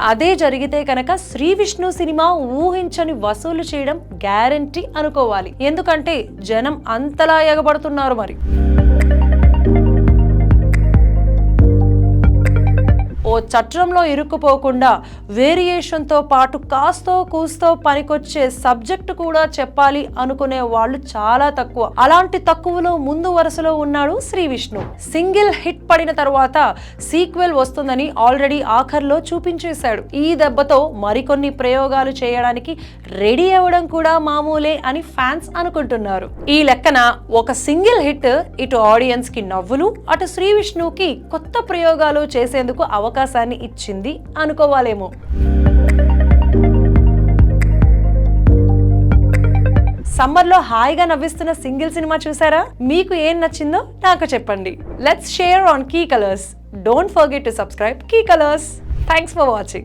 అదే జరిగితే కనుక శ్రీ విష్ణు సినిమా ఊహించని వసూలు చేయడం గ్యారంటీ అనుకోవాలి. ఎందుకంటే జనం అంతలా ఎగబడుతున్నారు మరి. ఓ చట్రంలో ఇరుక్కుపోకుండా వేరియేషన్తో పాటు కాస్తో కూస్తో పనికొచ్చే సబ్జెక్ట్ కూడా చెప్పాలి అనుకునే వాళ్ళు చాలా తక్కువ. అలాంటి తక్కువలో ముందు వరుసలో ఉన్నాడు శ్రీ విష్ణు. సింగిల్ హిట్ పడిన తర్వాత సీక్వెల్ వస్తుందని ఆల్రెడీ ఆఖర్లో చూపించేశాడు. ఈ దెబ్బతో మరికొన్ని ప్రయోగాలు చేయడానికి రెడీ అవ్వడం కూడా మామూలే అని ఫ్యాన్స్ అనుకుంటున్నారు. ఈ లెక్కన ఒక సింగిల్ హిట్ ఇటు ఆడియన్స్ కి నవ్వులు, అటు శ్రీ విష్ణుకి కొత్త ప్రయోగాలు చేసేందుకు అవకాశాన్ని ఇచ్చింది అనుకోవాలేమో. సమ్మర్ లో హాయిగా నవ్విస్తున్న సింగిల్ సినిమా చూసారా? మీకు ఏం నచ్చిందో నాకు చెప్పండి. Let's share on Key Colours. Don't forget to subscribe Key Colours. Thanks for watching.